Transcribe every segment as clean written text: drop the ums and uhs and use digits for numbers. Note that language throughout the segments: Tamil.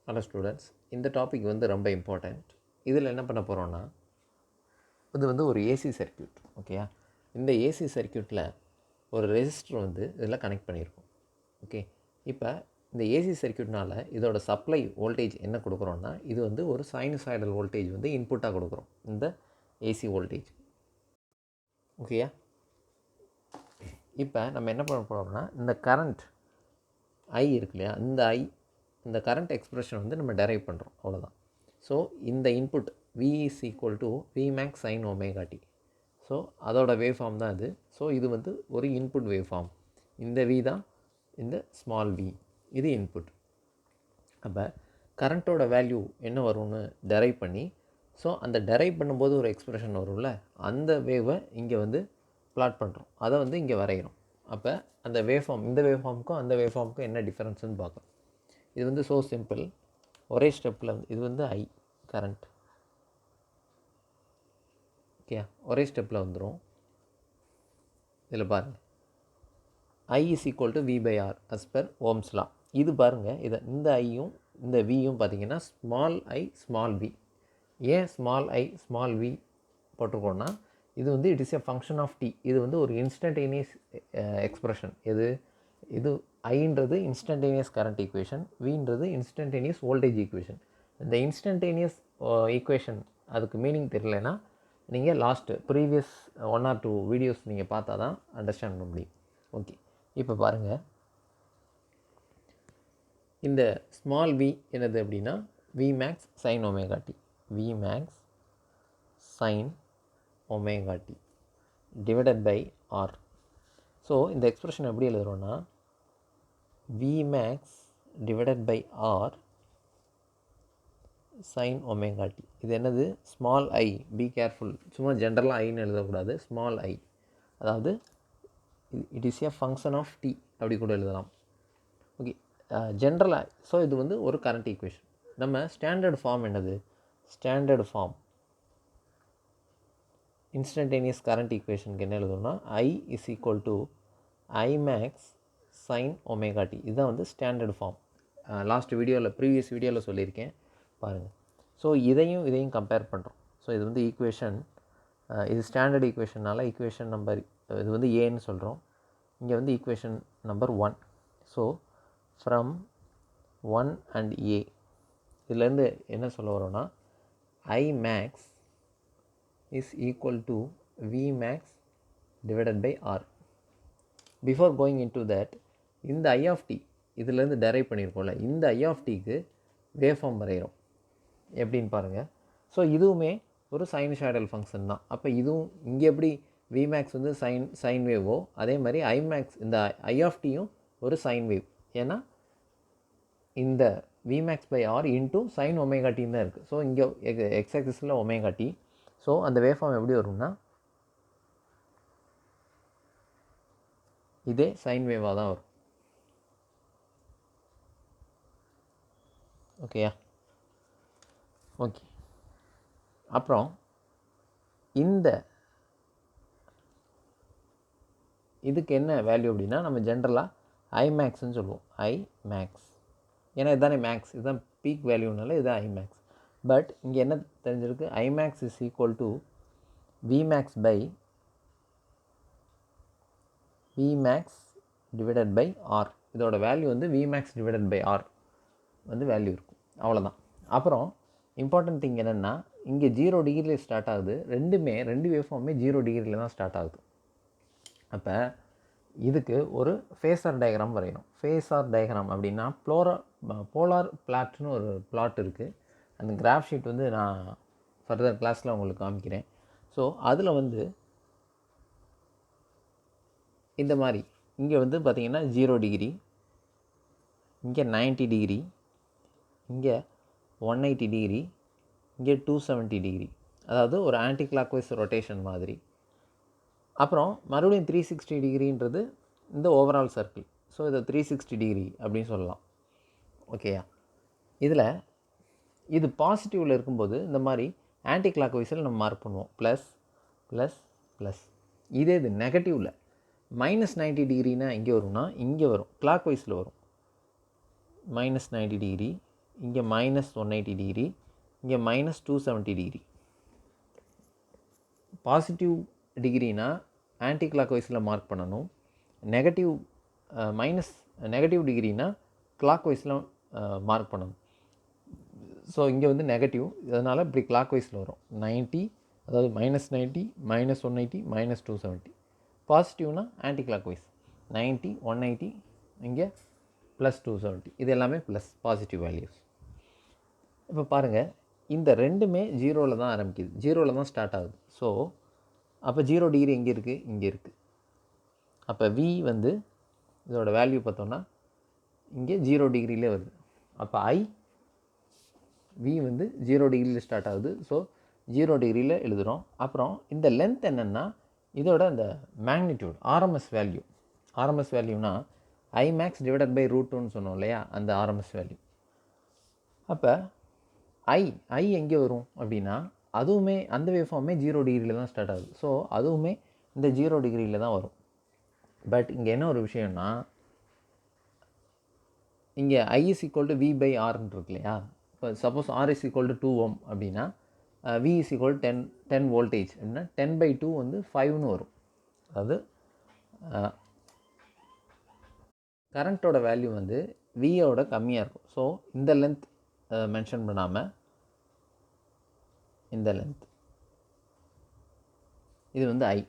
ஹலோ ஸ்டூடெண்ட்ஸ், இந்த டாபிக் வந்து ரொம்ப இம்பார்ட்டண்ட். இதில் என்ன பண்ண போகிறோன்னா, இது வந்து ஒரு ஏசி சர்க்யூட். ஓகேயா? இந்த ஏசி சர்க்யூட்டில் ஒரு ரெசிஸ்டர் வந்து இதில் கனெக்ட் பண்ணியிருக்கோம். ஓகே, இப்போ இந்த ஏசி சர்க்யூட்னால் இதோட சப்ளை வோல்டேஜ் என்ன கொடுக்குறோன்னா, இது வந்து ஒரு சைனசாய்டல் வோல்டேஜ் வந்து இன்புட்டாக கொடுக்குறோம் இந்த ஏசி வோல்டேஜ். ஓகேயா? இப்போ நம்ம என்ன பண்ண போகிறோம்னா, இந்த கரண்ட் ஐ இருக்கு இல்லையா, இந்த கரண்ட் எக்ஸ்பிரஷன் வந்து நம்ம டெரைவ் பண்ணுறோம், அவ்வளோதான். ஸோ இந்த input V is equal to Vmax sin omega t. So அதோட வேவ் ஃபார்ம் தான் இது. ஸோ இது வந்து ஒரு இன்புட் வேவ் ஃபார்ம். இந்த V தான் இந்த ஸ்மால் v, இது இன்புட். அப்போ கரண்ட்டோட வேல்யூ என்ன வரும்னு டெரைவ் பண்ணி, ஸோ அந்த டெரைவ் பண்ணும்போது ஒரு எக்ஸ்பிரஷன் வரும்ல, அந்த வேவை இங்கே வந்து பிளாட் பண்ணுறோம், அதை வந்து இங்கே வரைகிறோம். அப்போ அந்த வேவ் ஃபார்ம், இந்த வேவ் ஃபார்முக்கும் அந்த வேவ் ஃபார்முக்கும் என்ன டிஃப்ரென்ஸ்னு பார்க்கலாம். இது வந்து ஸோ சிம்பிள். ஒரே ஸ்டெப்பில் வந்து இது வந்து ஐ கரண்ட். ஓகே, ஒரே ஸ்டெப்பில் வந்துடும். இதில் பாருங்கள், I is equal to V by R as per Ohm's law. இது பாருங்கள், இதை இந்த ஐயும் இந்த வியும் பார்த்தீங்கன்னா ஸ்மால் ஐ ஸ்மால் வி. ஏன் ஸ்மால் ஐ ஸ்மால் வி போட்டிருக்கோன்னா, இது வந்து it is a function of t. இது வந்து ஒரு இன்ஸ்டன்டேனியஸ் எக்ஸ்ப்ரெஷன். இது ஐன்றது இன்ஸ்டன்டேனியஸ் கரண்ட் ஈக்குவேஷன், வின்றது இன்ஸ்டன்டேனியஸ் வோல்டேஜ் ஈக்குவேஷன். இந்த இன்ஸ்டன்டேனியஸ் ஈக்குவேஷன் அதுக்கு மீனிங் தெரியலனா, நீங்கள் ப்ரீவியஸ் 1 or 2 வீடியோஸ் நீங்கள் பார்த்தா தான் அண்டர்ஸ்டாண்ட் பண்ண முடியும். ஓகே, இப்போ பாருங்கள், இந்த ஸ்மால் வி என்னது அப்படின்னா Vmax sin omega t. Vmax sin omega t divided by R. So இந்த எக்ஸ்பிரஷன் எப்படி எழுதுகிறோன்னா, Vmax divided by R sin omega t. இது என்னது? Small I. பி கேர்ஃபுல், சும்மா ஜென்ரலாக ஐன்னு எழுதக்கூடாது, ஸ்மால் ஐ. அதாவது it is a function of t அப்படி கூட எழுதலாம். ஓகே, ஜென்ரலாக. ஸோ இது வந்து ஒரு கரண்ட் ஈக்குவேஷன். நம்ம ஸ்டாண்டர்ட் ஃபார்ம் என்னது? ஸ்டாண்டர்ட் ஃபார்ம் இன்ஸ்டன்டேனியஸ் கரண்ட் ஈக்குவேஷனுக்கு என்ன எழுதணும்னா, I is equal to I max sin omega t. இதுதான் வந்து ஸ்டாண்டர்ட் ஃபார்ம். ப்ரீவியஸ் வீடியோவில் சொல்லியிருக்கேன், பாருங்கள். ஸோ இதையும் கம்பேர் பண்ணுறோம். ஸோ இது வந்து ஈக்குவேஷன், இது ஸ்டாண்டர்ட் ஈக்குவேஷனால் ஈக்குவேஷன் நம்பர், இது வந்து ஏன்னு சொல்கிறோம். இங்கே வந்து equation number 1. So from 1 and a, இதுலேருந்து என்ன சொல்ல வரோன்னா, I max is equal to Vmax divided by R. Before going in to that, இந்த ஐ ஆஃப் டி இதிலேருந்து டெரைவ் பண்ணியிருக்கோம்ல, இந்த ஐ ஆஃப் டிக்கு வேவ் ஃபார்ம் வரைகிறோம். எப்படின்னு பாருங்கள். ஸோ இதுவுமே ஒரு சைனசாய்டல் ஃபங்க்ஷன் தான். அப்போ இதுவும் இங்கே எப்படி Vmax வந்து சைன் வேவோ, அதே மாதிரி ஐமேக்ஸ் இந்த ஐ ஆஃப் டியும் ஒரு சைன் வேவ். ஏன்னா இந்த Vmax by R into sine omega டின்னு தான் இருக்குது. ஸோ இங்கே எக்ஸ் ஆக்சிஸில் ஒமேகா டி. ஸோ அந்த வேவ் ஃபார்ம் எப்படி வரும்னா, இதே சைன் வேவாக தான் வரும். ஓகேயா? ஓகே, அப்புறம் இதுக்கு என்ன வேல்யூ அப்படின்னா, நம்ம ஜென்ரலாக ஐமேக்ஸ்ன்னு சொல்லுவோம். ஐமேக்ஸ், ஏன்னா இதுதானே மேக்ஸ், இதுதான் பீக் வேல்யூனால இதுதான் ஐமேக்ஸ். பட் இங்கே என்ன தெரிஞ்சிருக்கு? I max is equal to Vmax by Vmax divided by R. இதோட வேல்யூ வந்து Vmax டிவைடட் பை ஆர் வந்து வேல்யூ இருக்கும், அவ்வளோதான். அப்புறம் இம்பார்ட்டன்ட் திங் என்னென்னா, இங்கே 0 டிகிரியில் ஸ்டார்ட் ஆகுது. ரெண்டு வேவ் ஃபார்மே 0 டிகிரியில் தான் ஸ்டார்ட் ஆகுது. அப்போ இதுக்கு ஒரு ஃபேஸர் டயக்ராம் வரையணும். ஃபேஸர் டயக்ராம் அப்படின்னா போலார் பிளாட்னு ஒரு பிளாட் இருக்குது. அந்த கிராஃப் ஷீட் வந்து நான் ஃபர்தர் கிளாஸில் உங்களுக்கு காமிக்கிறேன். ஸோ அதில் வந்து இந்த மாதிரி இங்கே வந்து பார்த்திங்கன்னா 0 டிகிரி, இங்கே 90 டிகிரி, இங்கே 180 டிகிரி, இங்கே 270 டிகிரி, அதாவது ஒரு ஆன்டி கிளாக்வைஸ் ரொட்டேஷன் மாதிரி. அப்புறம் மறுபடியும் 360 டிகிரின்றது இந்த ஓவரால் சர்க்கிள். ஸோ இதை 360 டிகிரி அப்படின்னு சொல்லலாம். ஓகேயா? இதில் இது பாசிட்டிவில் இருக்கும்போது இந்த மாதிரி ஆன்டி கிளாக்வைஸில் நம்ம மார்க் பண்ணுவோம், ப்ளஸ் ப்ளஸ் ப்ளஸ். இதே இது நெகட்டிவில் -90 டிகிரினா இங்கே வரும்னா, இங்கே வரும் கிளாக்வைஸில் வரும். -90 டிகிரி, இங்கே மைனஸ் 180 டிகிரி, இங்கே மைனஸ் 270 டிகிரி. பாசிட்டிவ் டிகிரினா ஆன்டி கிளாக் வைஸில் மார்க் பண்ணணும். நெகட்டிவ் டிகிரினா கிளாக் வைஸில் மார்க் பண்ணணும். ஸோ இங்கே வந்து நெகட்டிவ், அதனால் இப்படி கிளாக் வைஸில் வரும் 90, அதாவது மைனஸ் 90, மைனஸ் 180, மைனஸ் 270. பாசிட்டிவ்னா ஆன்டி கிளாக் வைஸ் 90, 180, இங்கே ப்ளஸ் 270. இது எல்லாமே ப்ளஸ் பாசிட்டிவ் வேல்யூஸ். இப்போ பாருங்கள், இந்த ரெண்டுமே ஜீரோவில் தான் ஆரம்பிக்குது, ஜீரோவில் தான் ஸ்டார்ட் ஆகுது. ஸோ அப்போ 0 டிகிரி எங்கே இருக்குது? இங்கே இருக்குது. அப்போ V வந்து இதோட வேல்யூ பார்த்தோன்னா இங்கே 0 டிகிரியிலே வருது. அப்போ V வந்து 0 டிகிரியில் ஸ்டார்ட் ஆகுது. ஸோ 0 டிகிரியில் எழுதுகிறோம். அப்புறம் இந்த லென்த் என்னென்னா இதோட இந்த மேக்னிடியூட் ஆர்எம்எஸ் வேல்யூனா Imax டிவைடட் பை √2ன்னு சொன்னோம் இல்லையா, அந்த ஆர்எம்எஸ் வேல்யூ. அப்போ I எங்கே வரும் அப்படின்னா அதுவுமே அந்த வேவ் ஃபார்மே 0 டிகிரியில் தான் ஸ்டார்ட் ஆகுது. ஸோ அதுவுமே இந்த 0 டிகிரியில் தான் வரும். பட் இங்கே என்ன ஒரு விஷயம்னா இங்கே I is equal to V by Rன்னு இருக்கு இல்லையா. இப்போ suppose R is equal to 2 ohm அப்படின்னா V is equal to 10 voltage அப்படின்னா 10/2 வந்து 5ன்னு வரும். அதாவது கரண்ட்டோட வேல்யூ வந்து Vயோட கம்மியாக இருக்கும். ஸோ இந்த லென்த் மென்ஷன் பண்ணாமல் இந்த லென்த் இது வந்து I.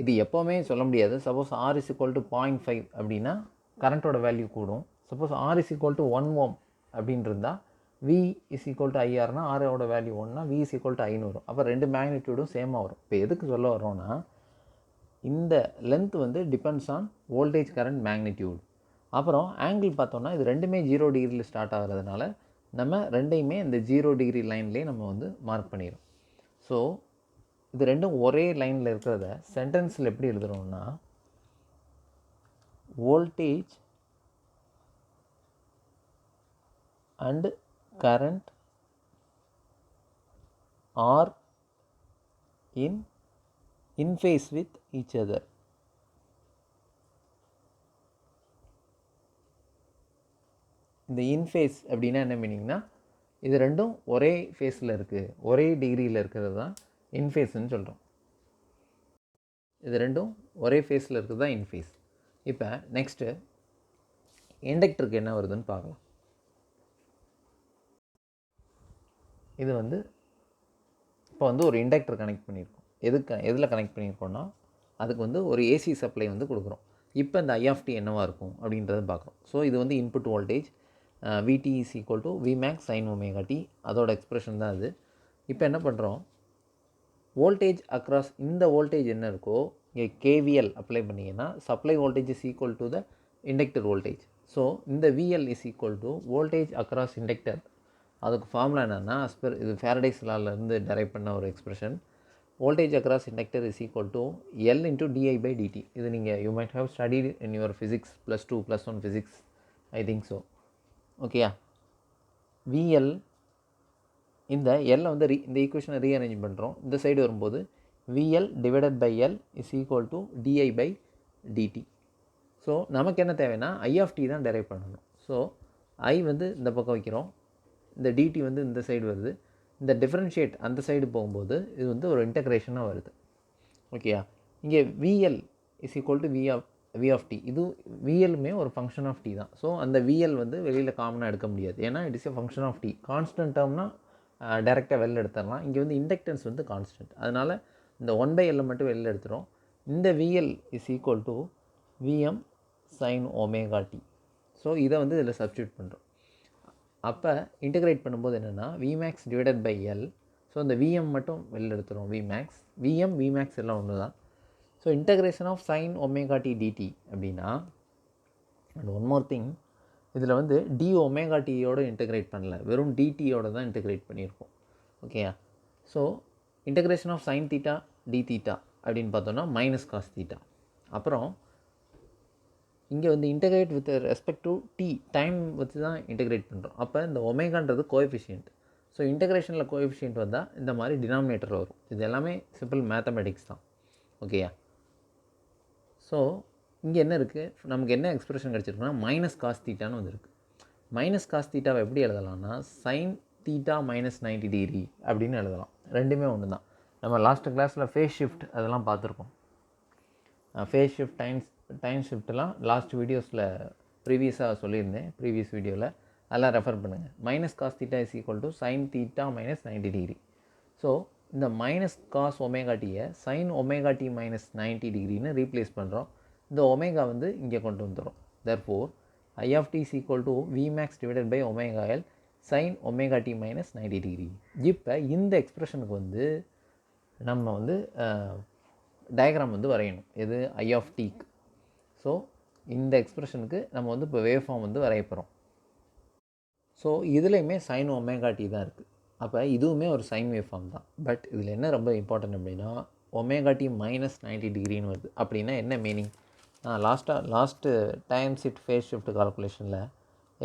இது எப்போவுமே சொல்ல முடியாது. Suppose R is equal to 0.5 அப்படின்னா கரண்ட்டோட வேல்யூ கூடும். Suppose R is equal to 1 ohm அப்படின்னு இருந்தால் V is equal to IRனா Rோட வேல்யூ 1னா V is equal to Iன்னு வரும். அப்போ ரெண்டு மேக்னிடியூடும் சேமாக வரும். இப்போ எதுக்கு சொல்ல வரோன்னா இந்த லென்த் வந்து depends on voltage current magnitude. அப்புறம் ஆங்கிள் பார்த்தோன்னா இது ரெண்டுமே 0 டிகிரியில் ஸ்டார்ட் ஆகிறதுனால நம்ம ரெண்டையுமே இந்த 0 டிகிரி லைன்லேயே நம்ம வந்து மார்க் பண்ணிடும். ஸோ இது ரெண்டும் ஒரே லைனில் இருக்கிறத சென்டென்ஸில் எப்படி எழுதுகிறோம்னா voltage and current are in phase with each other. இந்த இன்ஃபேஸ் அப்படின்னா என்ன மீனிங்னா இது ரெண்டும் ஒரே ஃபேஸில் இருக்குது, ஒரே டிகிரியில் இருக்கிறது தான் இன்ஃபேஸ்ன்னு சொல்கிறோம். இது ரெண்டும் ஒரே ஃபேஸில் இருக்குது தான் இன்ஃபேஸ். இப்போ நெக்ஸ்ட்டு இண்டக்டருக்கு என்ன வருதுன்னு பார்க்கலாம். இது வந்து இப்போ வந்து ஒரு இண்டக்டர் கனெக்ட் பண்ணியிருக்கோம். எதில் கனெக்ட் பண்ணியிருக்கோன்னா அதுக்கு வந்து ஒரு ஏசி சப்ளை வந்து கொடுக்குறோம். இப்போ இந்த I என்னவாக இருக்கும் அப்படின்றத பார்க்குறோம். ஸோ இது வந்து input voltage VT is equal to Vmax sin omega t, அதோட எக்ஸ்பிரஷன் தான் அது. இப்போ என்ன பண்ணுறோம், வோல்டேஜ் அக்ராஸ் இந்த வோல்டேஜ் என்ன இருக்கோ இங்கே KVL அப்ளை பண்ணிங்கன்னா supply voltage is equal to the inductor voltage. So இந்த VL is equal to voltage across inductor. அதுக்கு ஃபார்முலா என்னென்னா இது ஃபேரடேஸ் லாலேருந்து டெரைவ் பண்ண ஒரு expression. Voltage across inductor is equal to L into di/dt. இது நீங்கள் you might have studied in your physics +2 +1 physics, I think so. ஓகேயா, VL இந்த எல்லை வந்து இந்த ஈக்குவேஷனை ரீஅரேஞ்ச் பண்ணுறோம். இந்த சைடு வரும்போது VL divided by L is equal to di/dt. So நமக்கு என்ன தேவைன்னா I தான் டெரைவ் பண்ணணும். ஸோ I வந்து இந்த பக்கம் வைக்கிறோம், இந்த dt வந்து இந்த சைடு வருது. இந்த டிஃப்ரென்ஷியேட் அந்த சைடு போகும்போது இது வந்து ஒரு இன்டகிரேஷனாக வருது. ஓகேயா, இங்கே VL is equal to V of t. இது VLமே ஒரு ஃபங்க்ஷன் ஆஃப் t தான். ஸோ அந்த VL வந்து வெளியில் காமனாக எடுக்க முடியாது, ஏன்னா it is a function of t. Constant டேர்ம்னா டேரெக்டாக வெளில எடுத்துடலாம். இங்கே வந்து இண்டக்டன்ஸ் வந்து கான்ஸ்டன்ட், அதனால் இந்த 1/L மட்டும் வெளில எடுத்துகிறோம். இந்த VL is equal to Vm sin omega t. So இதை வந்து இதில் சப்ஸ்டியூட் பண்ணுறோம். அப்போ இன்டகிரேட் பண்ணும்போது என்னென்னா Vmax divided by L. So இந்த Vm மட்டும் வெளில எடுத்துகிறோம். Vmax எல்லாம் ஒன்று தான். So integration of sin omega t dt அப்படின்னா, அண்ட் ஒன் மோர் திங், இதில் வந்து d omega t-யோடு இன்டகிரேட் பண்ணல, வெறும் dt-யோடு தான் இன்டகிரேட் பண்ணியிருக்கோம். ஓகேயா, so integration of sin theta d theta அப்படின்னு பார்த்தோன்னா மைனஸ் காஸ் தீட்டா. அப்புறம் இங்கே வந்து integrate with respect to time வச்சு தான் இன்டகிரேட் பண்ணுறோம். அப்போ இந்த ஒமேகான்றது கோஎஃபிஷியன்ட். ஸோ இன்டகிரேஷனில் கோஎஃபிஷியன்ட் வந்தால் இந்த மாதிரி டினாமினேட்டர் வரும். இது எல்லாமே சிம்பிள் மேத்தமெட்டிக்ஸ் தான். ஓகேயா, ஸோ இங்கே என்ன இருக்குது, நமக்கு என்ன எக்ஸ்பிரஷன் கிடச்சிருக்குன்னா மைனஸ் காஸ் தீட்டான்னு வந்துருக்கு. மைனஸ் காஸ் தீட்டாவை எப்படி எழுதலாம்னா சைன் தீட்டா மைனஸ் 90 டிகிரி அப்படின்னு எழுதலாம். ரெண்டுமே ஒன்று தான். நம்ம லாஸ்ட்டு கிளாஸில் ஃபேஸ் ஷிஃப்ட் அதெல்லாம் பார்த்துருக்கோம். ஃபேஸ் ஷிஃப்ட் டைம் ஷிஃப்ட்லாம் லாஸ்ட் வீடியோஸில் ப்ரீவியஸாக சொல்லியிருந்தேன். ப்ரீவியஸ் வீடியோவில் அதெல்லாம் ரெஃபர் பண்ணுங்கள். Minus cos theta is equal to sine theta minus 90 degree. So இந்த மைனஸ் காஸ் ஒமேகா டியை சைன் ஒமேகா டி மைனஸ் 90 டிகிரின்னு ரீப்ளேஸ் பண்ணுறோம். இந்த ஒமேகா வந்து இங்கே கொண்டு வந்துடும். therefore I of t is equal to V max divided by omega L sin omega t minus 90 degree. இப்போ இந்த எக்ஸ்பிரஷனுக்கு வந்து நம்ம வந்து டயக்ராம் வந்து வரையணும். எது I of tக்கு. ஸோ இந்த எக்ஸ்பிரஷனுக்கு நம்ம வந்து இப்போ வேவ் ஃபார்ம் வந்து வரைய போகிறோம். ஸோ இதுலேயுமே சைன் ஒமேகா டி தான் இருக்குது. அப்போ இதுவுமே ஒரு சைன் வேவ் ஃபார்ம் தான். பட் இதில் என்ன ரொம்ப இம்பார்ட்டன்ட் அப்படின்னா ஒமேகா டி மைனஸ் 90 டிகிரின்னு வருது. அப்படின்னா என்ன meaning? Last time shift phase shift கால்குலேஷனில்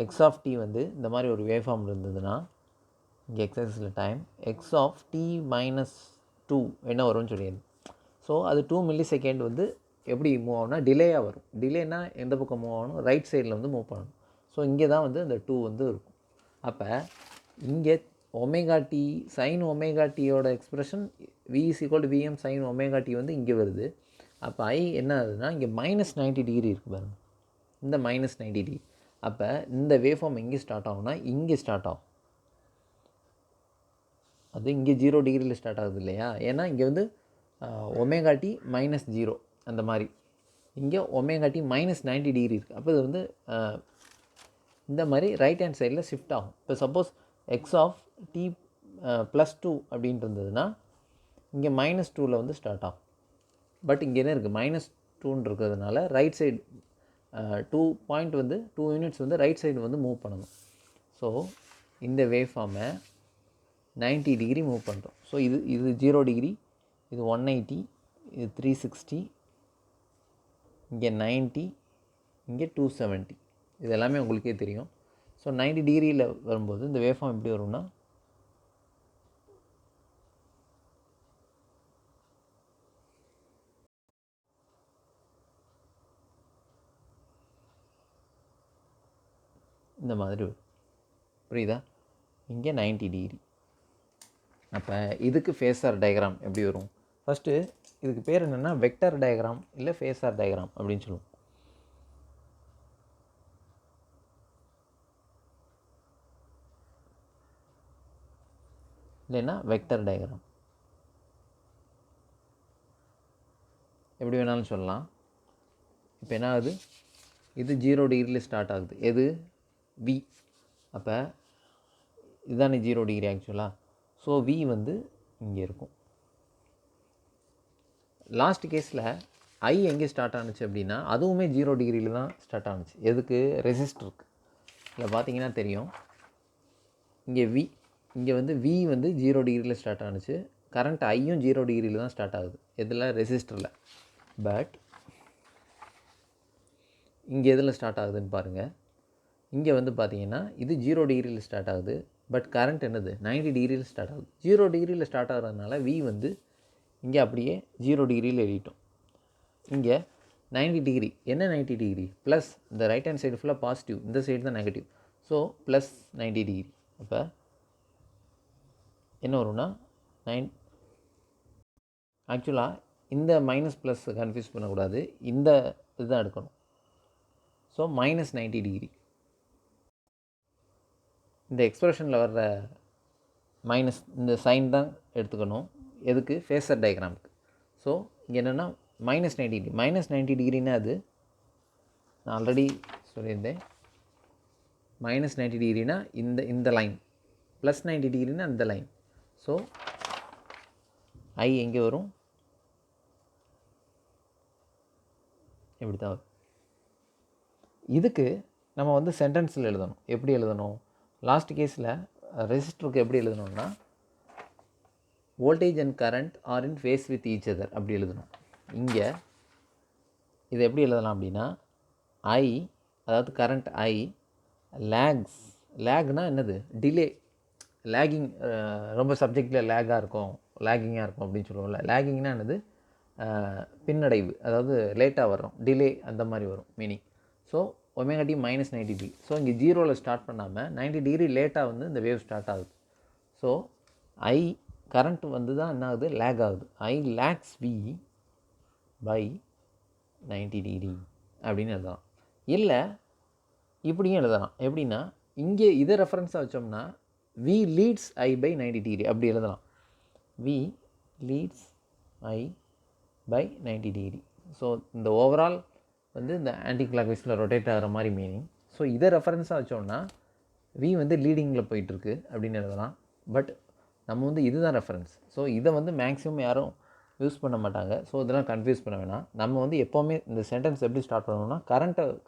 எக்ஸ் ஆஃப் டி வந்து இந்த மாதிரி ஒரு வேவ் ஃபார்ம் இருந்ததுன்னா இங்கே எக்ஸஸில் time X of t minus 2 என்ன வரும்னு சொல்லிடுது. ஸோ அது 2 மில்லி செகண்ட் வந்து எப்படி மூவ் ஆகும்னா டிலேயாக வரும். டிலேனா எந்த பக்கம் மூவ் ஆகணும்? ரைட் சைடில் வந்து மூவ் பண்ணணும். ஸோ இங்கே தான் வந்து அந்த 2 வந்து இருக்கும். அப்போ இங்கே ஒமேகா டி சைன் ஒமேகா டியோட expression V is equal to V M sine omega t வந்து இங்கே வருது. அப்போ ஐ என்ன ஆகுதுன்னா இங்கே மைனஸ் 90 டிகிரி இருக்குது பாருங்கள். இந்த மைனஸ் 90 டிகிரி. அப்போ இந்த வேவ் ஃபார்ம் எங்கே ஸ்டார்ட் ஆகும்னா இங்கே ஸ்டார்ட் ஆகும். அது இங்கே 0 டிகிரியில் ஸ்டார்ட் ஆகுது இல்லையா? ஏன்னா இங்கே வந்து ஒமேகா டி மைனஸ் 0 அந்த மாதிரி. இங்கே ஒமேகா டி மைனஸ் 90 டிகிரி இருக்குது. அப்போ இது வந்து இந்த மாதிரி ரைட் ஹேண்ட் சைடில் ஷிஃப்ட் ஆகும். இப்போ suppose x of t plus 2 அப்படின்ட்டு இருந்ததுன்னா இங்கே மைனஸ் 2ல் வந்து ஸ்டார்ட் ஆகும். பட் இங்கே என்ன இருக்குது? மைனஸ் 2ன்னு இருக்கிறதுனால ரைட் சைடு 2 பாயிண்ட் வந்து 2 யூனிட்ஸ் வந்து ரைட் சைடு வந்து மூவ் பண்ணணும். ஸோ இந்த வேவ் ஃபார்மை 90 டிகிரி மூவ் பண்ணுறோம். ஸோ இது 0 டிகிரி, இது 180, இது 360, இங்கே 90, இங்கே 270. இது எல்லாமே உங்களுக்கே தெரியும். ஸோ 90 டிகிரியில் வரும்போது இந்த வேவ் ஃபார்ம் எப்படி வரும்னா இந்த மாதிரி வரும். புரியுதா? இங்கே 90 டிகிரி. அப்போ இதுக்கு ஃபேஸர் டயக்ராம் எப்படி வரும்? ஃபஸ்ட்டு இதுக்கு பேர் என்னென்னா வெக்டர் டயக்ராம் இல்லை ஃபேஸர் டயக்ராம் அப்படின்னு சொல்லுவோம். இல்லைன்னா வெக்டர் டயக்ராம் எப்படி வேணாலும் சொல்லலாம். இப்போ என்ன ஆகுது? இது 0 டிகிரியில் ஸ்டார்ட் ஆகுது. எது? வி. அப்போ இதுதானே 0 டிகிரி ஆக்சுவலாக. ஸோ வி வந்து இங்கே இருக்கும். லாஸ்ட் கேஸில் ஐ எங்கே ஸ்டார்ட் ஆணுச்சு அப்படின்னா அதுவுமே 0 டிகிரியில் தான் ஸ்டார்ட் ஆணுச்சு. எதுக்கு? ரெசிஸ்டருக்கு. இல்லை பார்த்தீங்கன்னா தெரியும். இங்கே வந்து வி வந்து 0 டிகிரியில் ஸ்டார்ட் ஆணுச்சு. கரண்ட் ஐயும் 0 டிகிரியில் தான் ஸ்டார்ட் ஆகுது. எதில்? ரெசிஸ்டரில். பட் இங்கே எதில் ஸ்டார்ட் ஆகுதுன்னு பாருங்கள். இங்கே வந்து பார்த்தீங்கன்னா இது 0 டிகிரியில் ஸ்டார்ட் ஆகுது. பட் கரண்ட் என்னது? 90 டிகிரியில் ஸ்டார்ட் ஆகுது. 0 டிகிரியில் ஸ்டார்ட் ஆகிறதுனால வி வந்து இங்கே அப்படியே 0 டிகிரியில் எழுதிட்டோம். இங்கே 90 டிகிரி. என்ன 90 டிகிரி? ப்ளஸ் இந்த ரைட் ஹேண்ட் சைடு ஃபுல்லாக பாசிட்டிவ், இந்த சைடு தான் நெகட்டிவ். So plus 90 degree. அப்போ என்ன வரும்னா ஆக்சுவலாக இந்த மைனஸ் ப்ளஸ் கன்ஃபியூஸ் பண்ணக்கூடாது. இந்த இதுதான் எடுக்கணும். So minus 90 degree. இந்த எக்ஸ்பிரஷனில் வர்ற மைனஸ் இந்த சைன் தான் எடுத்துக்கணும். எதுக்கு? ஃபேஸர் டயக்ராமுக்கு. ஸோ இங்கே என்னென்னா மைனஸ் 90 டிகிரி. மைனஸ் 90 டிகிரின்னா அது நான் ஆல்ரெடி சொல்லியிருந்தேன். மைனஸ் 90 டிகிரினா இந்த லைன், ப்ளஸ் 90 டிகிரினா இந்த லைன். ஸோ ஐ எங்கே வரும்? இப்படி தான் வரும். இதுக்கு நம்ம வந்து சென்டென்ஸில் எழுதணும். எப்படி எழுதணும்? லாஸ்ட் கேஸில் ரெசிஸ்டருக்கு எப்படி எழுதணும்னா voltage and current are in phase with each other அப்படி எழுதணும். இங்கே இதை எப்படி எழுதலாம் அப்படின்னா ஐ, அதாவது கரண்ட் ஐ லேக்னால் என்னது? Delay, lagging. ரொம்ப சப்ஜெக்டில் லேகிங்காக இருக்கும் அப்படின்னு சொல்லுவோம்ல. லேகிங்னா என்னது? பின்னடைவு, அதாவது லேட்டாக வரும், டிலே அந்த மாதிரி வரும் meaning. So omega t minus 90 degree. So இங்கே ஜீரோவில் ஸ்டார்ட் பண்ணாமல் 90 டிகிரி லேட்டாக வந்து இந்த வேவ் ஸ்டார்ட் ஆகுது. ஸோ ஐ கரண்ட் வந்து தான் என்ன ஆகுது, லேக் ஆகுது. I lags V by 90 degree அப்படின்னு எழுதலாம். இல்லை இப்படியும் எழுதலாம். எப்படின்னா இங்கே இதை ரெஃபரன்ஸாக வச்சோம்னா V leads I by 90 degree அப்படி எழுதலாம். V leads I by 90 degree. So இந்த ஓவரால் வந்து இந்த ஆன்டி கிளாக் வைஸில் ரொட்டேட் ஆகிற மாதிரி மீனிங். ஸோ இதை ரெஃபரன்ஸாக வச்சோம்னா வி வந்து லீடிங்கில் போயிட்டுருக்கு அப்படின்னு எழுதலாம். பட் நம்ம வந்து இதுதான் ரெஃபரன்ஸ். ஸோ இதை வந்து மேக்ஸிமம் யாரும் யூஸ் பண்ண மாட்டாங்க. ஸோ இதெல்லாம் கன்ஃபியூஸ் பண்ண வேணாம். நம்ம வந்து எப்போவுமே இந்த சென்டென்ஸ் எப்படி ஸ்டார்ட் பண்ணணும்னா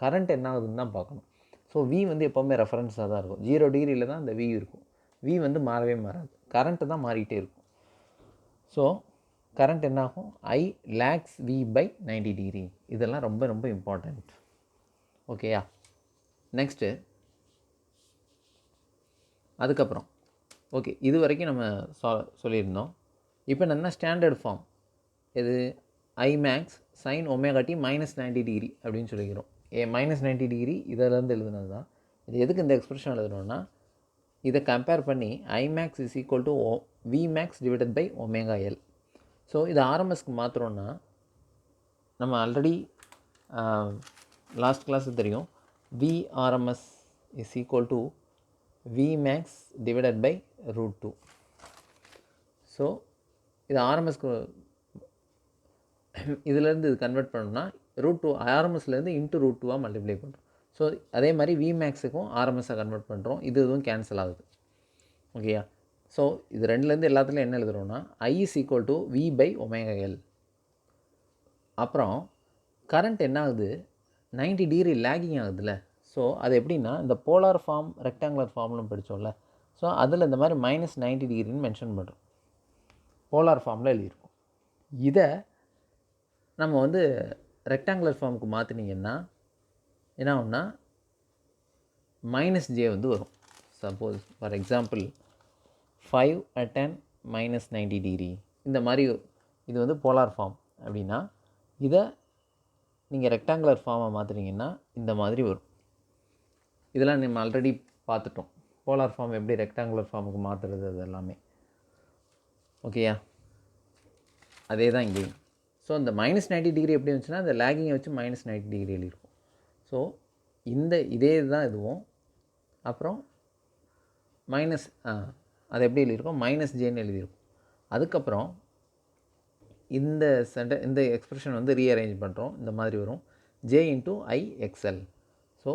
கரண்ட் என்ன ஆகுதுன்னு தான் பார்க்கணும். ஸோ வி வந்து எப்போவுமே ரெஃபரன்ஸாக தான் இருக்கும். 0 டிகிரியில் தான் இந்த வி இருக்கும். வி வந்து மாறவே மாறாது, கரண்ட்டு தான் மாறிட்டே இருக்கும். ஸோ கரண்ட் என்னாகும், ஐ லேக்ஸ் வி பை 90 டிகிரி. இதெல்லாம் ரொம்ப ரொம்ப இம்பார்ட்டண்ட். ஓகேயா. நெக்ஸ்ட்டு அதுக்கப்புறம் ஓகே இது வரைக்கும் நம்ம சொல்லியிருந்தோம். இப்போ என்ன ஸ்டாண்டர்ட் ஃபார்ம் இது I max sine omega t minus 90 degree அப்படின்னு சொல்லிக்கிறோம். மைனஸ் 90 டிகிரி இதிலேருந்து எழுதுனது தான். இது எதுக்கு இந்த எக்ஸ்பிரஷன் எழுதணும்னா இதை கம்பேர் பண்ணி I max is equal to V max divided by omega L. So இது ஆர்எம்எஸ்க்கு மாத்திரம்னா நம்ம ஆல்ரெடி லாஸ்ட் கிளாஸு தெரியும், V RMS is equal to V max divided by √2. So இது ஆர்எம்எஸ்க்கு இதிலேருந்து இது கன்வெர்ட் பண்ணணும்னா √2 ஆர்எம்எஸ்லேருந்து இன்ட்டு √2 மல்டிப்ளை பண்ணுறோம். ஸோ அதே மாதிரி வி மேக்ஸுக்கும் ஆர்எம்எஸ்ஸாக கன்வெர்ட் பண்ணுறோம். இதுவும் கேன்சல் ஆகுது. ஓகேயா. ஸோ இது ரெண்டுலேருந்து எல்லாத்துலேயும் என்ன எழுதுகிறோம்னா I is equal to V by omega L. அப்புறம் கரண்ட் என்ன ஆகுது, 90 டிகிரி லேகிங் ஆகுதுல்ல. ஸோ அது எப்படின்னா இந்த போலார் ஃபார்ம் ரெக்டாங்குலர் ஃபார்ம்னு படித்தோம்ல. ஸோ அதில் இந்த மாதிரி மைனஸ் 90 டிகிரின்னு மென்ஷன் பண்ணுறோம், போலார் ஃபார்மில் எழுதியிருக்கோம். இதை நம்ம வந்து ரெக்டாங்குலர் ஃபார்முக்கு மாற்றினீங்கன்னா என்ன ஆகும்னா மைனஸ் ஜே வந்து வரும். Suppose for example 5 minus 90 degree இந்த மாதிரி இது வந்து போலார் ஃபார்ம் அப்படின்னா இதை நீங்கள் ரெக்டாங்குலர் ஃபார்மை மாற்றினீங்கன்னா இந்த மாதிரி வரும். இதெல்லாம் நம்ம ஆல்ரெடி பார்த்துட்டோம், போலார் ஃபார்ம் எப்படி ரெக்டாங்குலர் ஃபார்முக்கு மாற்றுறது அது எல்லாமே. ஓகேயா. அதே தான் இங்கேயும். ஸோ இந்த மைனஸ் 90 டிகிரி எப்படி வந்துச்சுன்னா இந்த லேகிங்கை வச்சு மைனஸ் 90 டிகிரி எழுதியிருக்கும். ஸோ இதே தான் இதுவும். அப்புறம் மைனஸ் அது எப்படி எழுதியிருக்கோம், மைனஸ் ஜேன்னு எழுதியிருக்கும். அதுக்கப்புறம் இந்த எக்ஸ்பிரஷன் வந்து ரீஅரேஞ்ச் பண்ணுறோம். இந்த மாதிரி வரும் J into I XL. So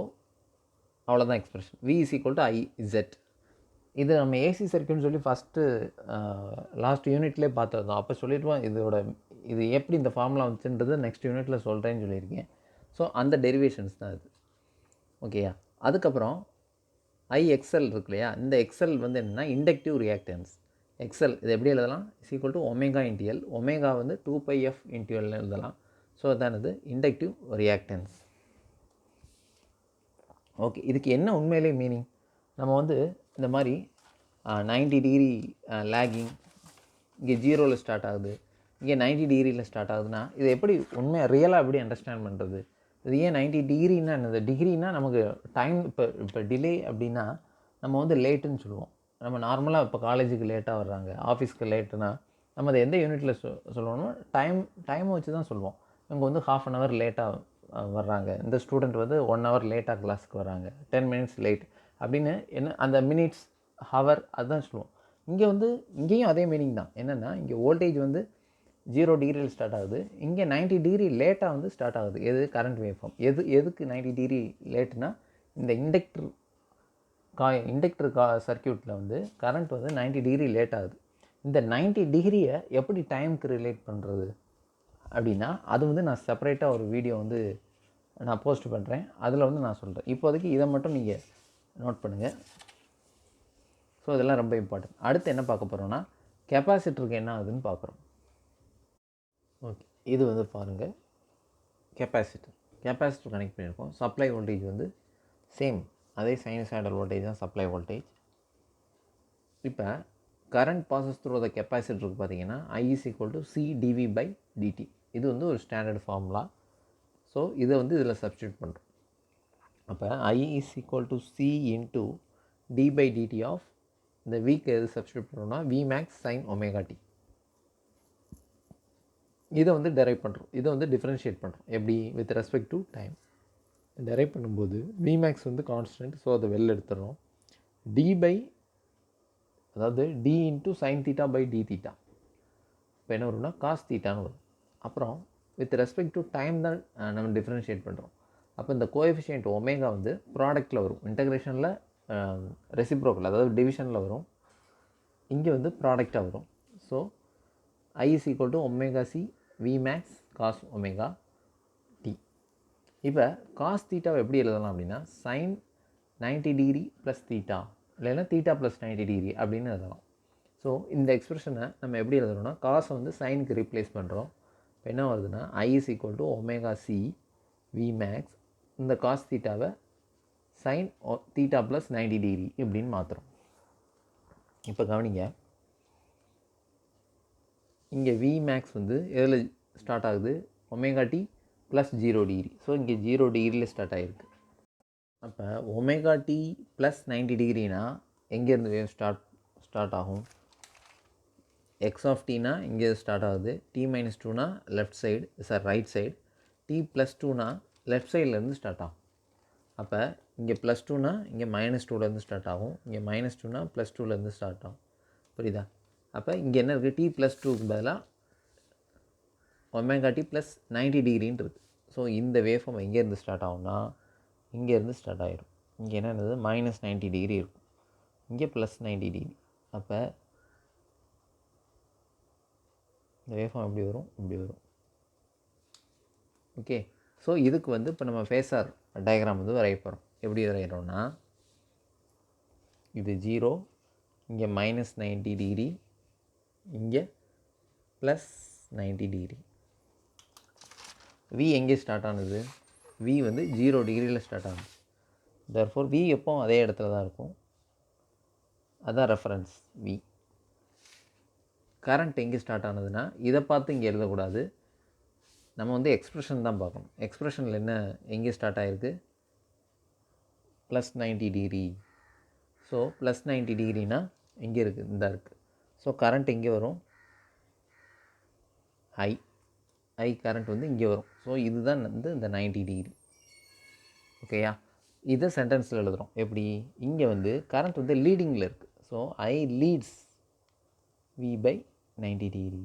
அவ்வளோதான் expression. V is equal to I Z. இது நம்ம ஏசி சர்க்யூட்னு சொல்லி ஃபஸ்ட்டு லாஸ்ட் யூனிட்லேயே பார்த்துருந்தோம். அப்போ சொல்லிடுவோம் இது எப்படி இந்த ஃபார்முலா வந்துச்சுன்றது நெக்ஸ்ட் யூனிட்டில் சொல்கிறேன்னு சொல்லியிருக்கேன். ஸோ அந்த டெரிவேஷன்ஸ் தான் இது. ஓகேயா. அதுக்கப்புறம் ஐஎக்ஸ்எல் இருக்கு இல்லையா, இந்த எக்ஸ்எல் வந்து என்னென்னா இண்டக்டிவ் ரியாக்டன்ஸ். எக்ஸ்எல் இது எப்படி எழுதலாம், is equal to omega into L. Omega வந்து 2πf இன்டி எல்னு எழுதலாம். ஸோ அதான் இது இண்டக்டிவ் ரியாக்டன்ஸ். ஓகே. இதுக்கு என்ன உண்மையிலே மீனிங், நம்ம வந்து இந்த மாதிரி 90 டிகிரி லேகிங் இங்கே 0ல் ஸ்டார்ட் ஆகுது, இங்கே 90 டிகிரியில் ஸ்டார்ட் ஆகுதுன்னா இது எப்படி உண்மையாக ரியலாக எப்படி அண்டர்ஸ்டாண்ட் பண்ணுறது. இது ஏன் 90 டிகிரின்னா என்னது, டிகிரினா நமக்கு டைம். இப்போ டிலே அப்படின்னா நம்ம வந்து லேட்டுன்னு சொல்லுவோம். நம்ம நார்மலாக இப்போ காலேஜுக்கு லேட்டாக வர்றாங்க, ஆஃபீஸ்க்கு லேட்டுனா நம்ம அதை எந்த யூனிட்டில் சொல்லணும்னா டைமை வச்சு தான் சொல்லுவோம். இவங்க வந்து ½ அன் ஹவர் லேட்டாக வர்றாங்க, இந்த ஸ்டூடெண்ட் வந்து 1 ஹவர் லேட்டாக கிளாஸுக்கு வராங்க, 10 மினிட்ஸ் லேட் அப்படின்னு என்ன அந்த மினிட்ஸ் ஹவர் அதுதான் சொல்லுவோம். இங்கேயும் அதே மீனிங் தான். என்னென்னா இங்கே வோல்டேஜ் வந்து 0 டிகிரியில் ஸ்டார்ட் ஆகுது, இங்கே 90 டிகிரி லேட்டாக வந்து ஸ்டார்ட் ஆகுது. எது கரண்ட் வேவ் ஃபார்ம். எதுக்கு 90 டிகிரி லேட்டுனா இந்த இண்டக்டர் சர்க்யூட்டில் வந்து கரண்ட் வந்து 90 டிகிரி லேட் ஆகுது. இந்த 90 டிகிரியை எப்படி டைமுக்கு ரிலேட் பண்ணுறது அப்படின்னா அது வந்து நான் செப்பரேட்டாக ஒரு வீடியோ வந்து நான் போஸ்ட் பண்ணுறேன், அதில் வந்து நான் சொல்கிறேன். இப்போதைக்கு இதை மட்டும் நீங்கள் நோட் பண்ணுங்கள். ஸோ இதெல்லாம் ரொம்ப இம்பார்ட்டன்ட். அடுத்து என்ன பார்க்க போகிறோன்னா கெப்பாசிட்டருக்கு என்ன ஆகுதுன்னு பார்க்குறோம். ஓகே. இது வந்து பாருங்கள், கெப்பாசிட்டர் கனெக்ட் பண்ணியிருக்கோம். சப்ளை வோல்டேஜ் வந்து சேம், அதே சைனசாய்டல் வோல்டேஜ் தான் சப்ளை வோல்டேஜ். இப்போ கரண்ட் பாசஸ் த்ரூ த கெப்பாசிட்டருக்கு பார்த்தீங்கன்னா I is equal to CdV/dt. இது வந்து ஒரு ஸ்டாண்டர்ட் ஃபார்முலா. ஸோ இதை வந்து இதில் சப்ஸ்டியூட் பண்ணுறோம். அப்போ I is equal to C into d by dt of இந்த வீக்கு எது சப்ஸ்டியூட் பண்ணோம்னா Vmax sin omega t. இதை வந்து டெரைவ் பண்ணுறோம், இதை வந்து டிஃப்ரென்ஷியேட் பண்ணுறோம். எப்படி? With respect to time. Derive பண்ணும்போது Vmax வந்து கான்ஸ்டன்ட், ஸோ அதை வெளில எடுத்துடுறோம். டி பை, அதாவது D into sine theta by D theta, இப்போ என்ன வரும்னா காஸ் தீட்டான்னு வரும். அப்புறம் வித் ரெஸ்பெக்ட் டு டைம் தான் நம்ம டிஃப்ரென்ஷியேட் பண்ணுறோம். அப்போ இந்த கோஎஃபிஷியன்ட் ஒமேகா வந்து ப்ராடக்ட்டில் வரும், இன்டகிரேஷனில் ரெசிப்ரோக்கல் அதாவது டிவிஷனில் வரும், இங்கே வந்து ப்ராடக்டாக வரும். So I is equal to omega c Vmax cos omega t. இப்போ காஸ் தீட்டாவை எப்படி எழுதலாம் அப்படின்னா சைன் 90 டிகிரி ப்ளஸ் தீட்டா, இல்லைன்னா தீட்டா ப்ளஸ் 90 டிகிரி அப்படின்னு எழுதலாம். ஸோ இந்த எக்ஸ்பிரஷனை நம்ம எப்படி எழுதுறோம்னா காசை வந்து சைனுக்கு ரீப்ளேஸ் பண்ணுறோம். இப்போ என்ன வருதுன்னா I is equal to omega c Vmax, இந்த காஸ் தீட்டாவை சைன் தீட்டா ப்ளஸ் 90 டிகிரி இப்படின்னு மாற்றுறோம். இப்போ கவனிங்க, இங்கே Vmax வந்து எதில் ஸ்டார்ட் ஆகுது? Omega t plus 0 degree. So இங்கே 0 டிகிரியில் ஸ்டார்ட் ஆகிருக்கு. அப்போ ஒமேகா டி ப்ளஸ் 90 டிகிரினா எங்கேருந்து வேவ் ஸ்டார்ட் ஆகும்? எக்ஸ் ஆஃப் டீனா இங்கே ஸ்டார்ட் ஆகுது, டி மைனஸ் டூனா left side, sir right side, t plus டூனா லெஃப்ட் சைட்லேருந்து ஸ்டார்ட் ஆகும். அப்போ இங்கே ப்ளஸ் டூனா இங்கே மைனஸ் டூலேருந்து ஸ்டார்ட் ஆகும், இங்கே மைனஸ் டூனா ப்ளஸ் டூலேருந்து ஸ்டார்ட் ஆகும். புரியுதா? அப்போ இங்கே என்ன இருக்குது? டி ப்ளஸ் டூக்கு பதிலாக ஒமேகா டி ப்ளஸ் 90 டிகிரின்னு இருக்குது. ஸோ இந்த வேவ் ஃபார்ம் எங்கேருந்து ஸ்டார்ட் ஆகும்னா இங்கேருந்து ஸ்டார்ட் ஆகிடும். இங்கே என்னது? மைனஸ் 90 டிகிரி இருக்கும், இங்கே ப்ளஸ் 90 டிகிரி. அப்போ இந்த வேவ் ஃபார்ம் எப்படி வரும்? இப்படி வரும். ஓகே, ஸோ இதுக்கு வந்து இப்போ நம்ம ஃபேஸார் டயக்ராம் வந்து வரைய போகிறோம். எப்படி வரைகிறோம்னா இது 0, இங்கே மைனஸ் 90 டிகிரி, இங்கே ப்ளஸ் 90 டிகிரி. V எங்கே ஸ்டார்ட் ஆனது? V வந்து 0 டிகிரியில் ஸ்டார்ட் ஆகுது. தேர்ஃபோர் V எப்போ அதே இடத்துல தான் இருக்கும், அதுதான் ரெஃபரன்ஸ் V. கரண்ட் எங்கே ஸ்டார்ட் ஆனதுன்னா இதை பார்த்து இங்கே எழுதக்கூடாது, நம்ம வந்து எக்ஸ்ப்ரெஷன் தான் பார்க்கணும். எக்ஸ்ப்ரெஷனில் என்ன எங்கே ஸ்டார்ட் ஆகிருக்கு? Plus 90 degree. ஸோ ப்ளஸ் 90 டிகிரினா எங்கே இருக்குது? இந்த இருக்குது. ஸோ கரண்ட் எங்கே வரும்? ஐ கரண்ட் வந்து இங்கே வரும். ஸோ இதுதான் வந்து இந்த 90 டிகிரி. ஓகேயா? இதை சென்டென்ஸில் எழுதுகிறோம். எப்படி? இங்கே வந்து கரண்ட் வந்து லீடிங்கில் இருக்குது. So I leads V by 90 degree.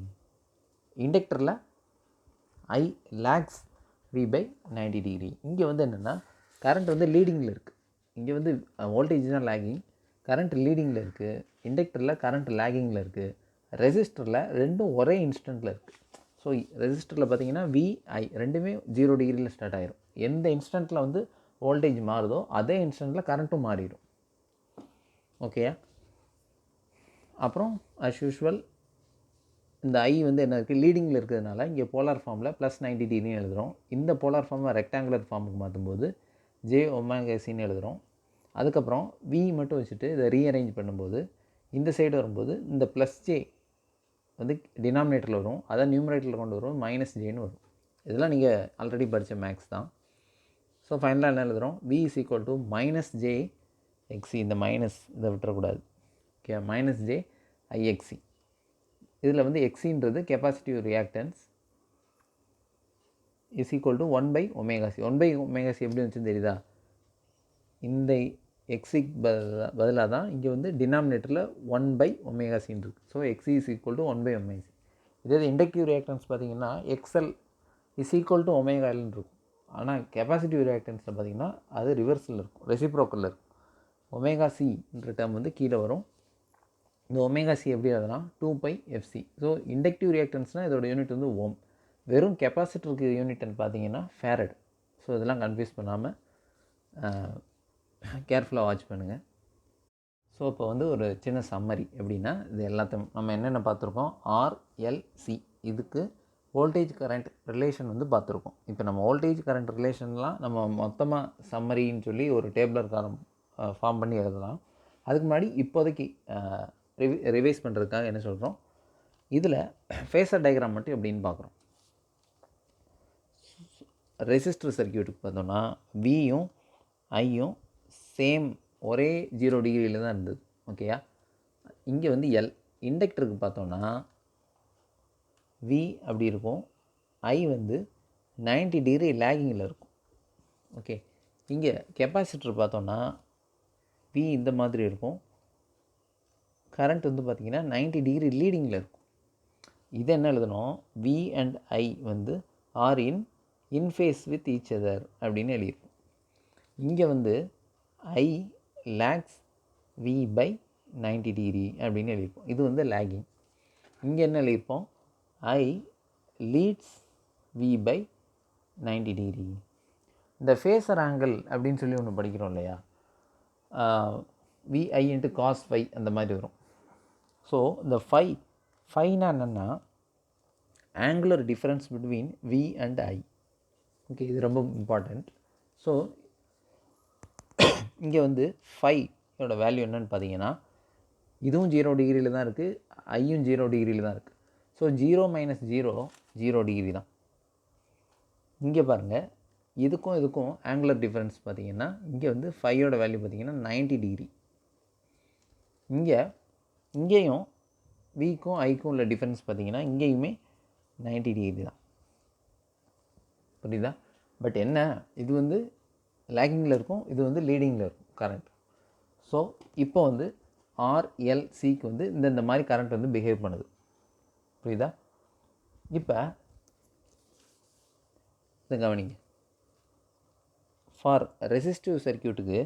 இண்டக்டரில் I lags V by 90 degree. இங்கே வந்து என்னென்னா கரண்ட் வந்து லீடிங்கில் இருக்குது, இங்கே வந்து வோல்டேஜ் தான் லேகிங், கரண்ட் லீடிங்கில் இருக்குது. இண்டக்டரில் கரண்ட் லேகிங்கில் இருக்குது. ரெசிஸ்டரில் ரெண்டும் ஒரே இன்ஸ்டண்ட்டில் இருக்குது. ஸோ ரெசிஸ்டரில் பார்த்தீங்கன்னா VI ரெண்டுமே 0 டிகிரியில் ஸ்டார்ட் ஆகிரும். எந்த இன்ஸ்டண்ட்டில் வந்து வோல்டேஜ் மாறுதோ அதே இன்ஸ்டண்ட்டில் கரண்ட்டும் மாறிடும். ஓகேயா? அப்புறம் அஸ் யூஷுவல் இந்த ஐ வந்து என்ன இருக்குது? லீடிங்கில் இருக்கிறதுனால இங்கே போலார் ஃபார்மில் ப்ளஸ் 90 டிகிரின்னு எழுதுகிறோம். இந்த போலார் ஃபார்மை ரெக்டாங்குலர் ஃபார்முக்கு மாற்றும்போது ஜே ஒமேகா சின்னு எழுதுகிறோம். அதுக்கப்புறம் V மட்டும் வச்சுட்டு இதை ரீஅரேஞ்ச் பண்ணும்போது இந்த சைடு வரும்போது இந்த ப்ளஸ் ஜே வந்து டினாமினேட்டரில் வரும், அதை நியூமரேட்டரில் கொண்டு வரும், மைனஸ் ஜேன்னு வரும். இதெல்லாம் நீங்கள் ஆல்ரெடி படித்த மேக்ஸ் தான். ஸோ ஃபைனலாக என்ன எழுதுகிறோம்? V is equal to minus J எக்ஸி, இந்த மைனஸ் இதை விட்டுறக்கூடாது. Okay, minus J I X C. இதில் வந்து எக்ஸின்றது capacitive reactance is equal to 1 by omega C. 1 by omega C எப்படி வந்துச்சுன்னு தெரியுதா? இந்த எக்ஸிக்கு பதிலாக தான் இங்கே வந்து டினாமினேட்டரில் 1 பை ஒமேகா சின்னு இருக்குது. So X C is equal to 1 by omega C. இதே இண்டக்டிவ் ரியாக்டன்ஸ் பார்த்தீங்கன்னா X L is equal to omega எல்னு இருக்கும். ஆனால் கெப்பாசிட்டிவ் ரியாக்டன்ஸில் பார்த்தீங்கன்னா அது ரிவர்ஸில் இருக்கும், ரெசிப்ரோக்கலில் இருக்கும். ஒமேகா சின்ற டேர்ம் வந்து கீழே வரும். இந்த ஒமேகா சி எப்படி எழுதலாம்? 2 பை எஃப்சி. ஸோ இண்டக்டிவ் ரியாக்டன்ஸ்னால் இதோட யூனிட் வந்து ஓம். வெறும் கெப்பாசிட்டருக்கு யூனிட்னு பார்த்தீங்கன்னா ஃபேரட். ஸோ இதெல்லாம் கன்ஃபியூஸ் பண்ணாமல் கேர்ஃபுல்லாக வாட்ச் பண்ணுங்கள். ஸோ இப்போ வந்து ஒரு சின்ன சம்மரி எப்படின்னா, இது எல்லாத்தையும் நம்ம என்னென்ன பார்த்துருக்கோம்? RLC இதுக்கு வோல்டேஜ் கரண்ட் ரிலேஷன் வந்து பார்த்துருக்கோம். இப்போ நம்ம வோல்டேஜ் கரண்ட் ரிலேஷன்லாம் நம்ம மொத்தமாக சம்மரின்னு சொல்லி ஒரு டேபிளர் ஃபார்ம் பண்ணி எழுதலாம். அதுக்கு முன்னாடி இப்போதைக்கு ரிவைஸ் பண்ணுறதுக்காக என்ன சொல்கிறோம், இதில் ஃபேஸர் டயக்ராம் மட்டும் எப்படின்னு பார்க்குறோம். ரெசிஸ்டர் சர்க்யூட்டுக்கு பார்த்தோம்னா வியும் ஐயும் சேம் ஒரே 0 டிகிரியில் தான் இருந்தது. ஓகேயா? இங்கே வந்து எல் இண்டக்டருக்கு பார்த்தோன்னா வி அப்படி இருக்கும், ஐ வந்து 90 டிகிரி லேகிங்கில் இருக்கும். ஓகே, இங்கே கெப்பாசிட்டர் பார்த்தோன்னா வி இந்த மாதிரி இருக்கும், கரண்ட் வந்து பார்த்திங்கன்னா 90 டிகிரி லீடிங்கில் இருக்கும். இது என்ன எழுதணும், வி அண்ட் ஐ வந்து are in phase with each other அப்படின்னு எழுதியிருக்கும். இங்கே வந்து I lags V by 90 degree அப்படின்னு எழுதியிருப்போம். இது வந்து லேகிங். இங்கே என்ன எழுதியிருப்போம், I leads V by 90 degree. இந்த ஃபேஸர் ஆங்கிள் அப்படின்னு சொல்லி ஒன்று படிக்கிறோம் இல்லையா, விஐ இன்ட்டு காஸ் ஃபை அந்த மாதிரி வரும். ஸோ இந்த ஃபைனா என்னென்னா angular difference between V and I. Okay, இது ரொம்ப இம்பார்ட்டண்ட். ஸோ இங்கே வந்து ஃபையோட வேல்யூ என்னன்னு பார்த்தீங்கன்னா, இதுவும் 0 டிகிரியில் தான் இருக்குது, ஐயும் 0 டிகிரியில் தான் இருக்குது. ஸோ 0 மைனஸ் 0 டிகிரி தான். இங்கே பாருங்கள், இதுக்கும் ஆங்குலர் டிஃப்ரென்ஸ் பார்த்தீங்கன்னா இங்கே வந்து ஃபையோட வேல்யூ பார்த்தீங்கன்னா 90 டிகிரி. இங்கேயும் விக்கும் ஐக்கும் உள்ள டிஃப்ரென்ஸ் பார்த்தீங்கன்னா இங்கேயுமே 90 டிகிரி தான். புரியுதா? பட் என்ன, இது வந்து லேகிங்கில் இருக்கும், இது வந்து லீடிங்கில் இருக்கும் கரண்ட். ஸோ இப்போ வந்து ஆர்எல்சிக்கு வந்து இந்த மாதிரி கரண்ட் வந்து பிஹேவ் பண்ணுது. புரியுதா? இப்போ இதை கவனிங்க. ஃபார் ரெசிஸ்டிவ் சர்க்கியூட்டுக்கு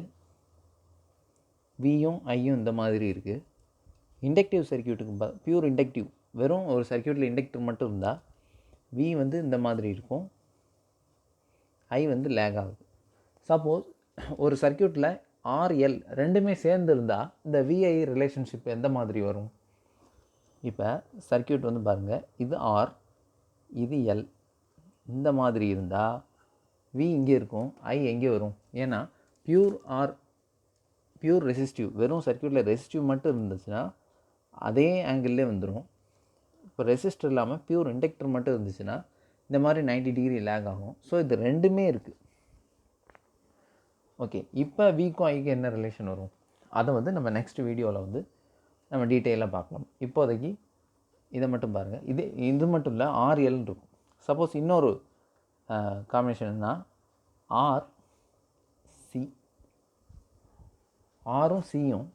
வியும் ஐயும் இந்த மாதிரி இருக்குது. இண்டக்டிவ் சர்க்கியூட்டுக்கு பியூர் இண்டக்டிவ், வெறும் ஒரு சர்க்கியூட்டில் இண்டக்டர் மட்டும் இருந்தால் வி வந்து இந்த மாதிரி இருக்கும், ஐ வந்து லேக் ஆகுது. சப்போஸ் ஒரு சர்க்கியூட்டில் ஆர்எல் ரெண்டுமே சேர்ந்து இருந்தால் இந்த விஐ ரிலேஷன்ஷிப் எந்த மாதிரி வரும்? இப்போ சர்க்கியூட் வந்து பாருங்கள், இது ஆர், இது எல், இந்த மாதிரி இருந்தால் வி இங்கே இருக்கும், ஐ எங்கே வரும்? ஏன்னா பியூர் ரெசிஸ்டிவ், வெறும் சர்க்கியூட்டில் ரெசிஸ்டிவ் மட்டும் இருந்துச்சுன்னா அதே ஆங்கிள்லே வந்துடும். இப்போ ரெசிஸ்டர் இல்லாமல் பியூர் இண்டக்டர் மட்டும் இருந்துச்சுன்னா இந்த மாதிரி 90 டிகிரி லேக் ஆகும். ஸோ இது ரெண்டுமே இருக்குது. ஓகே, இப்போ விக்கும் ஐக்கும் என்ன ரிலேஷன் வரும் அதை வந்து நம்ம நெக்ஸ்ட் வீடியோவில் வந்து நம்ம டீட்டெயிலாக பார்க்கலாம். இப்போதைக்கு இதை மட்டும் பாருங்கள். இது மட்டும் இல்லை, ஆர்எல்னு இருக்கும். சப்போஸ் இன்னொரு காம்பினேஷன்னா ஆரும் சியும்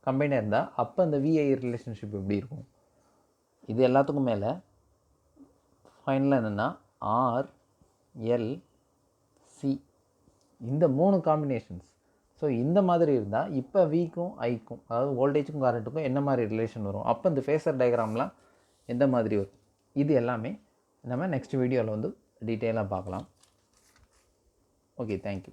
கம்பைனாக இருந்தால் அப்போ இந்த விஐ ரிலேஷன்ஷிப் எப்படி இருக்கும்? இது எல்லாத்துக்கும் மேலே ஃபைனலாக என்னென்னா ஆர்எல்சி, இந்த 3 காம்பினேஷன்ஸ். ஸோ இந்த மாதிரி இருந்தால் இப்போ விக்கும் ஐக்கும், அதாவது வோல்டேஜுக்கும் கரண்ட்டுக்கும் என்ன மாதிரி ரிலேஷன் வரும், அப்போ இந்த ஃபேஸர் டயக்ராம்லாம் எந்த மாதிரி வரும், இது எல்லாமே நம்ம நெக்ஸ்ட் வீடியோவில் வந்து டீட்டெயிலாக பார்க்கலாம். Okay, thank you.